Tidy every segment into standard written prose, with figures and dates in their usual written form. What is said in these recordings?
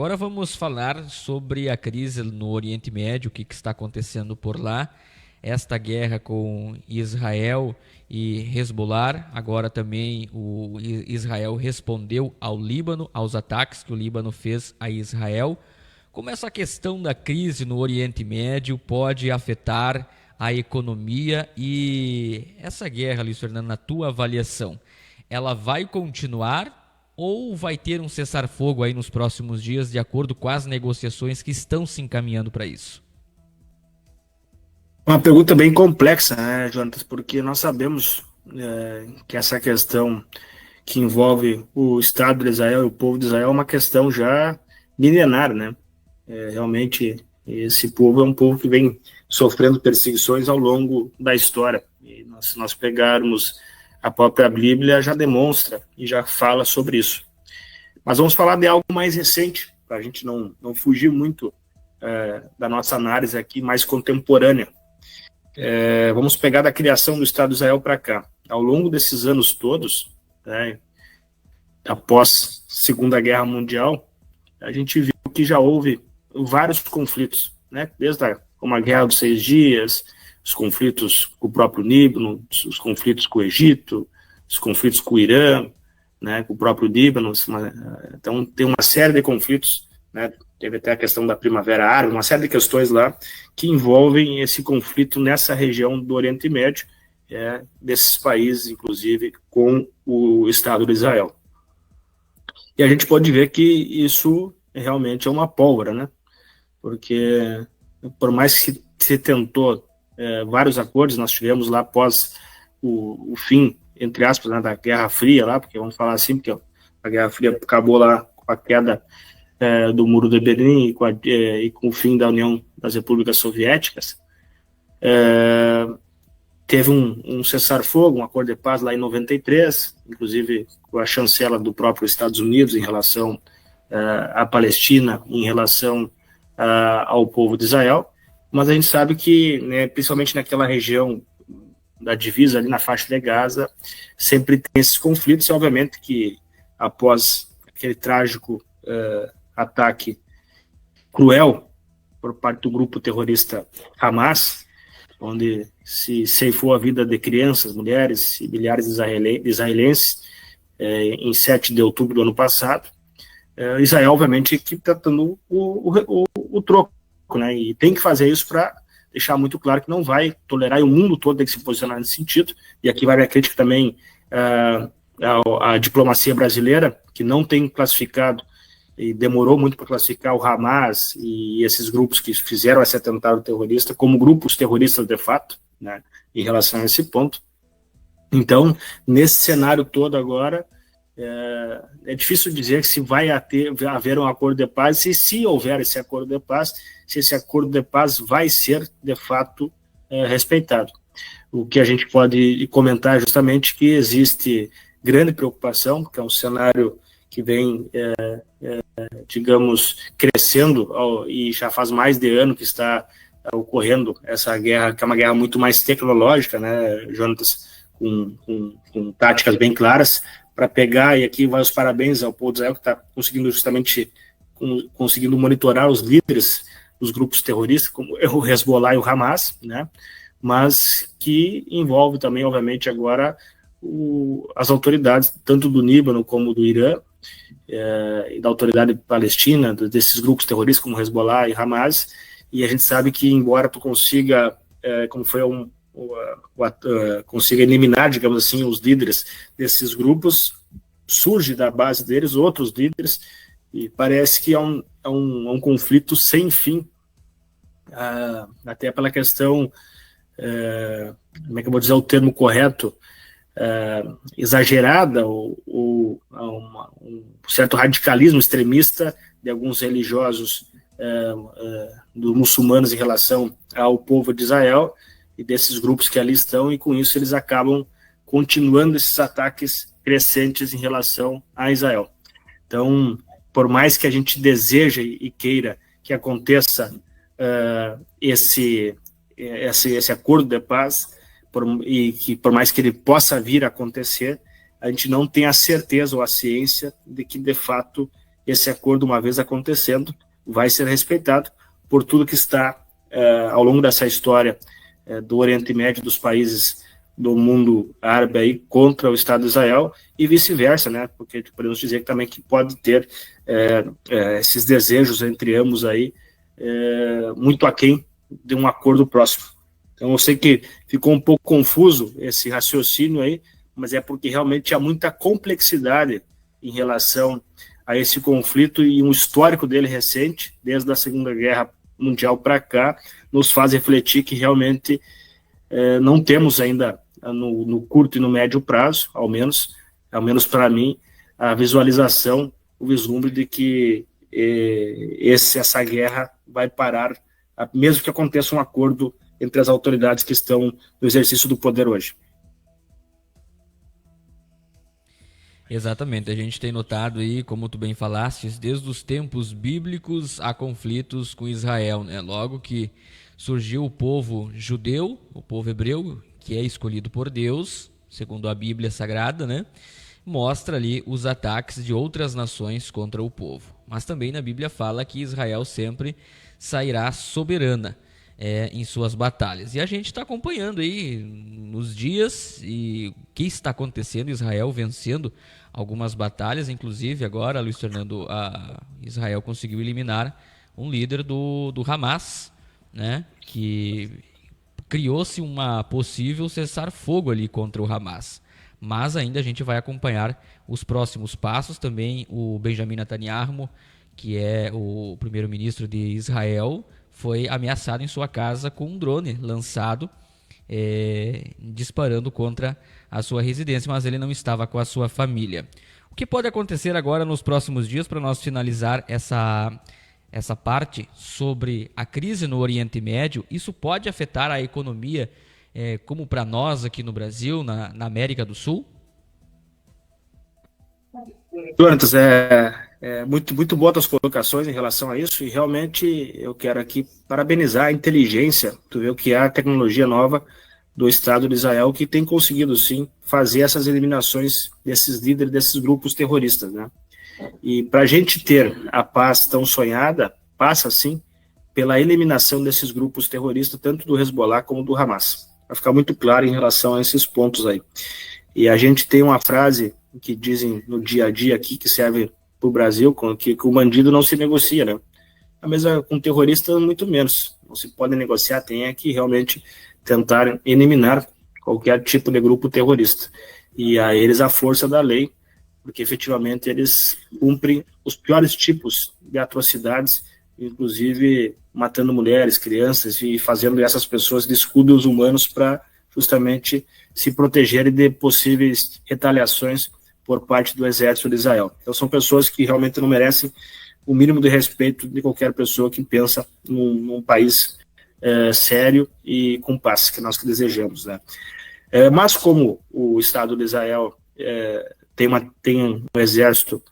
Agora vamos falar sobre a crise no Oriente Médio, o que está acontecendo por lá. Esta guerra com Israel e Hezbollah. Agora também o Israel respondeu ao Líbano, aos ataques que o Líbano fez a Israel. Como essa questão da crise no Oriente Médio pode afetar a economia e essa guerra, Luiz Fernando, na tua avaliação, ela vai continuar ou vai ter um cessar-fogo aí nos próximos dias, de acordo com as negociações que estão se encaminhando para isso? Uma pergunta bem complexa, né, Jonatas? Porque nós sabemos que essa questão que envolve o Estado de Israel e o povo de Israel é uma questão já milenar, né? Realmente, esse povo é um povo que vem sofrendo perseguições ao longo da história. E se nós pegarmos a própria Bíblia, já demonstra e já fala sobre isso. Mas vamos falar de algo mais recente, para a gente não fugir muito da nossa análise aqui mais contemporânea. Vamos pegar da criação do Estado de Israel para cá. Ao longo desses anos todos, né, após Segunda Guerra Mundial, a gente viu que já houve vários conflitos, né, como a Guerra dos 6 Dias, os conflitos com o próprio Líbano, os conflitos com o Egito, os conflitos com o Irã, né, com o próprio Líbano. Então, tem uma série de conflitos, né, teve até a questão da Primavera Árabe, uma série de questões lá que envolvem esse conflito nessa região do Oriente Médio, desses países, inclusive, com o Estado de Israel. E a gente pode ver que isso realmente é uma pólvora, né? Porque, por mais que se tentou vários acordos, nós tivemos lá após o fim, entre aspas, né, da Guerra Fria, lá, porque vamos falar assim, porque a Guerra Fria acabou lá com a queda do Muro de Berlim e com o fim da União das Repúblicas Soviéticas. Teve um cessar-fogo, um acordo de paz lá em 93, inclusive com a chancela do próprio Estados Unidos em relação à Palestina, em relação ao povo de Israel. Mas a gente sabe que, né, principalmente naquela região da divisa, ali na faixa de Gaza, sempre tem esses conflitos, e obviamente que após aquele trágico ataque cruel por parte do grupo terrorista Hamas, onde se ceifou a vida de crianças, mulheres e milhares de israelenses em 7 de outubro do ano passado, Israel, obviamente, que está dando o troco, né? E tem que fazer isso para deixar muito claro que não vai tolerar, e o mundo todo tem que se posicionar nesse sentido. E aqui vai a crítica também à diplomacia brasileira, que não tem classificado e demorou muito para classificar o Hamas e esses grupos que fizeram esse atentado terrorista como grupos terroristas de fato, né, em relação a esse ponto. Então, nesse cenário todo agora, é difícil dizer se vai haver um acordo de paz, e se houver esse acordo de paz, se esse acordo de paz vai ser, de fato, respeitado. O que a gente pode comentar é justamente que existe grande preocupação, porque é um cenário que vem, digamos, crescendo, e já faz mais de ano que está ocorrendo essa guerra, que é uma guerra muito mais tecnológica, né, Jonatas, com táticas bem claras, para pegar, e aqui vai os parabéns ao povo de Israel, que está conseguindo justamente conseguindo monitorar os líderes dos grupos terroristas, como o Hezbollah e o Hamas, né, mas que envolve também, obviamente, agora as autoridades, tanto do Líbano como do Irã, e da autoridade palestina, desses grupos terroristas como Hezbollah e Hamas. E a gente sabe que, embora tu consiga, consiga eliminar, digamos assim, os líderes desses grupos, surge da base deles outros líderes, e parece que é um conflito sem fim, até pela questão, como é que eu vou dizer o termo correto, exagerada, ou um certo radicalismo extremista de alguns religiosos dos muçulmanos em relação ao povo de Israel e desses grupos que ali estão, e com isso eles acabam continuando esses ataques crescentes em relação a Israel. Então, por mais que a gente deseje e queira que aconteça esse acordo de paz, e que por mais que ele possa vir a acontecer, a gente não tem a certeza ou a ciência de que, de fato, esse acordo, uma vez acontecendo, vai ser respeitado por tudo que está ao longo dessa história do Oriente Médio, dos países do mundo árabe aí contra o Estado de Israel e vice-versa, né? Porque podemos dizer que também que pode ter esses desejos entre ambos aí muito aquém de um acordo próximo. Então eu sei que ficou um pouco confuso esse raciocínio aí, mas é porque realmente há muita complexidade em relação a esse conflito e um histórico dele recente, desde a Segunda Guerra Mundial para cá, nos faz refletir que realmente não temos ainda no curto e no médio prazo, ao menos para mim, a visualização, o vislumbre de que essa guerra vai parar, mesmo que aconteça um acordo entre as autoridades que estão no exercício do poder hoje. Exatamente, a gente tem notado aí, como tu bem falastes, desde os tempos bíblicos há conflitos com Israel, né? Logo que surgiu o povo judeu, o povo hebreu, que é escolhido por Deus, segundo a Bíblia Sagrada, né? Mostra ali os ataques de outras nações contra o povo. Mas também na Bíblia fala que Israel sempre sairá soberana em suas batalhas. E a gente está acompanhando aí nos dias e o que está acontecendo, Israel vencendo algumas batalhas, inclusive agora, Luiz Fernando, Israel conseguiu eliminar um líder do Hamas, né, que criou-se uma possível cessar-fogo ali contra o Hamas. Mas ainda a gente vai acompanhar os próximos passos. Também o Benjamin Netanyahu, que é o primeiro-ministro de Israel, foi ameaçado em sua casa com um drone lançado, disparando contra a sua residência, mas ele não estava com a sua família. O que pode acontecer agora nos próximos dias, para nós finalizar essa parte sobre a crise no Oriente Médio? Isso pode afetar a economia, como para nós aqui no Brasil, na América do Sul? Jonatas, muito boas as colocações em relação a isso, e realmente eu quero aqui parabenizar a inteligência, tu vê o que é a tecnologia nova do Estado de Israel, que tem conseguido, sim, fazer essas eliminações desses líderes, desses grupos terroristas, né? E para a gente ter a paz tão sonhada, passa, sim, pela eliminação desses grupos terroristas, tanto do Hezbollah como do Hamas. Vai ficar muito claro em relação a esses pontos aí. E a gente tem uma frase que dizem no dia a dia aqui, que serve para o Brasil, que o bandido não se negocia, né? A mesma com terrorista, muito menos. Não se pode negociar, tem que realmente tentar eliminar qualquer tipo de grupo terrorista. E a eles a força da lei, porque efetivamente eles cumprem os piores tipos de atrocidades, inclusive matando mulheres, crianças e fazendo essas pessoas de escudos humanos para justamente se protegerem de possíveis retaliações por parte do exército de Israel. Então são pessoas que realmente não merecem o mínimo de respeito de qualquer pessoa que pensa num país sério e com paz, que nós que desejamos, né? Mas como o Estado de Israel tem um exército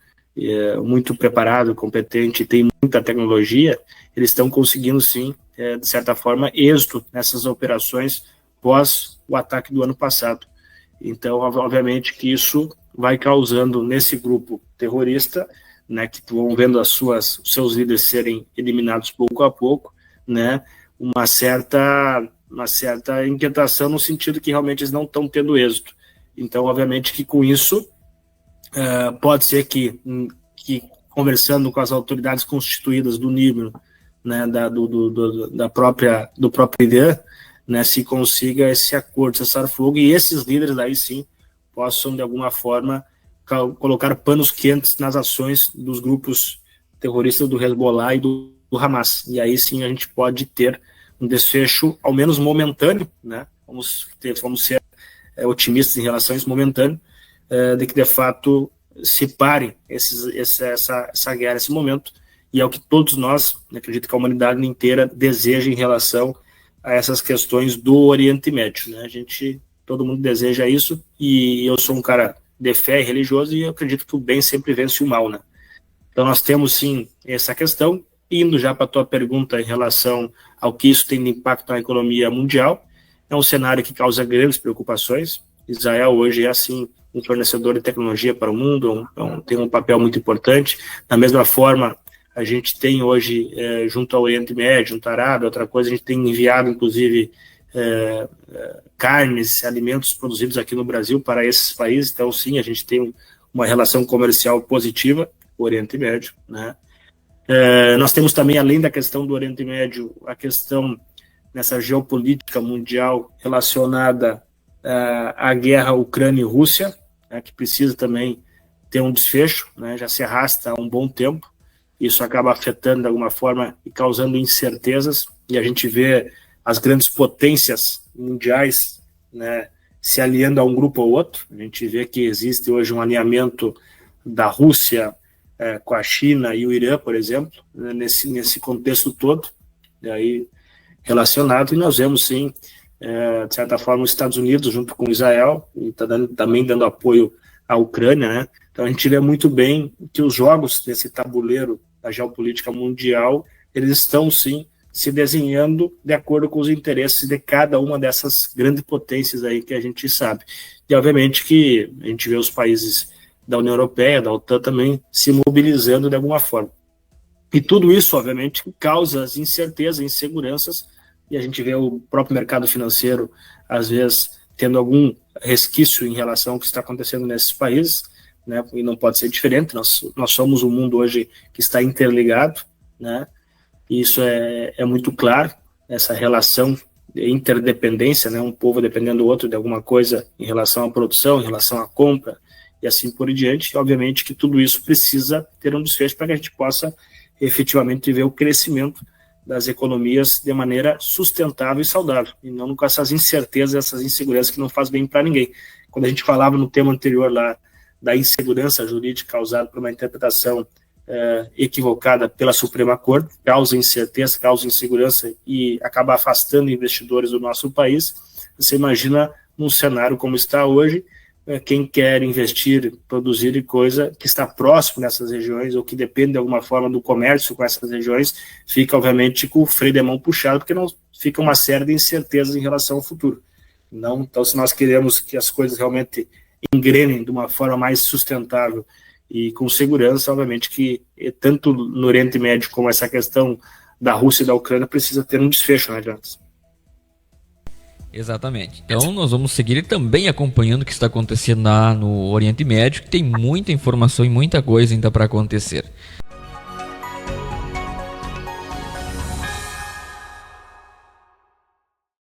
muito preparado, competente, tem muita tecnologia, eles estão conseguindo, sim, de certa forma, êxito nessas operações pós o ataque do ano passado. Então, obviamente que isso vai causando nesse grupo terrorista, né, que vão vendo os seus líderes serem eliminados pouco a pouco, né, uma certa inquietação no sentido que realmente eles não estão tendo êxito. Então, obviamente que com isso pode ser que conversando com as autoridades constituídas do nível, né, do próprio Irã, né, se consiga esse acordo de cessar-fogo e esses líderes aí sim possam de alguma forma colocar panos quentes nas ações dos grupos terroristas do Hezbollah e do Hamas. E aí sim a gente pode ter um desfecho, ao menos momentâneo, né? Vamos ser otimistas em relação a isso, momentâneo, de que de fato se pare essa guerra nesse momento, e é o que todos nós, acredito que a humanidade inteira deseja em relação a essas questões do Oriente Médio, né? Todo mundo deseja isso, e eu sou um cara de fé e religioso, e eu acredito que o bem sempre vence o mal, né? Então nós temos sim essa questão. Indo já para a tua pergunta em relação ao que isso tem de impacto na economia mundial, é um cenário que causa grandes preocupações. Israel hoje é, assim, um fornecedor de tecnologia para o mundo, tem um papel muito importante. Da mesma forma, a gente tem hoje, junto ao Oriente Médio, junto à Arábia, outra coisa, a gente tem enviado, inclusive, carnes, alimentos produzidos aqui no Brasil para esses países. Então, sim, a gente tem uma relação comercial positiva com o Oriente Médio, né? Nós temos também, além da questão do Oriente Médio, a questão nessa geopolítica mundial relacionada à guerra Ucrânia e Rússia, né, que precisa também ter um desfecho, né, já se arrasta há um bom tempo. Isso acaba afetando de alguma forma e causando incertezas, e a gente vê as grandes potências mundiais, né, se aliando a um grupo ou outro. A gente vê que existe hoje um alinhamento da Rússia com a China e o Irã, por exemplo, né, nesse contexto todo, e aí relacionado, e nós vemos, sim, de certa forma, os Estados Unidos, junto com Israel, e também dando apoio à Ucrânia, né? Então a gente vê muito bem que os jogos desse tabuleiro da geopolítica mundial, eles estão, sim, se desenhando de acordo com os interesses de cada uma dessas grandes potências aí que a gente sabe. E, obviamente, que a gente vê os países da União Europeia, da OTAN também se mobilizando de alguma forma. E tudo isso, obviamente, causa as incertezas, inseguranças, e a gente vê o próprio mercado financeiro, às vezes, tendo algum resquício em relação ao que está acontecendo nesses países, né? E não pode ser diferente, nós somos um mundo hoje que está interligado, né? E isso é muito claro, essa relação de interdependência, né? Um povo dependendo do outro de alguma coisa em relação à produção, em relação à compra, e assim por diante. E, obviamente, que tudo isso precisa ter um desfecho para que a gente possa efetivamente ver o crescimento das economias de maneira sustentável e saudável, e não com essas incertezas, essas inseguranças que não faz bem para ninguém. Quando a gente falava no tema anterior lá da insegurança jurídica causada por uma interpretação equivocada pela Suprema Corte, causa incerteza, causa insegurança e acaba afastando investidores do nosso país. Você imagina num cenário como está hoje, quem quer investir, produzir e coisa que está próximo dessas regiões ou que depende de alguma forma do comércio com essas regiões, fica obviamente com o freio de mão puxado, porque não fica uma série de incertezas em relação ao futuro. Não, então, se nós queremos que as coisas realmente engrenem de uma forma mais sustentável e com segurança, obviamente que tanto no Oriente Médio como essa questão da Rússia e da Ucrânia precisa ter um desfecho, né, Jonathan? Exatamente. Então nós vamos seguir também acompanhando o que está acontecendo lá no Oriente Médio, que tem muita informação e muita coisa ainda para acontecer.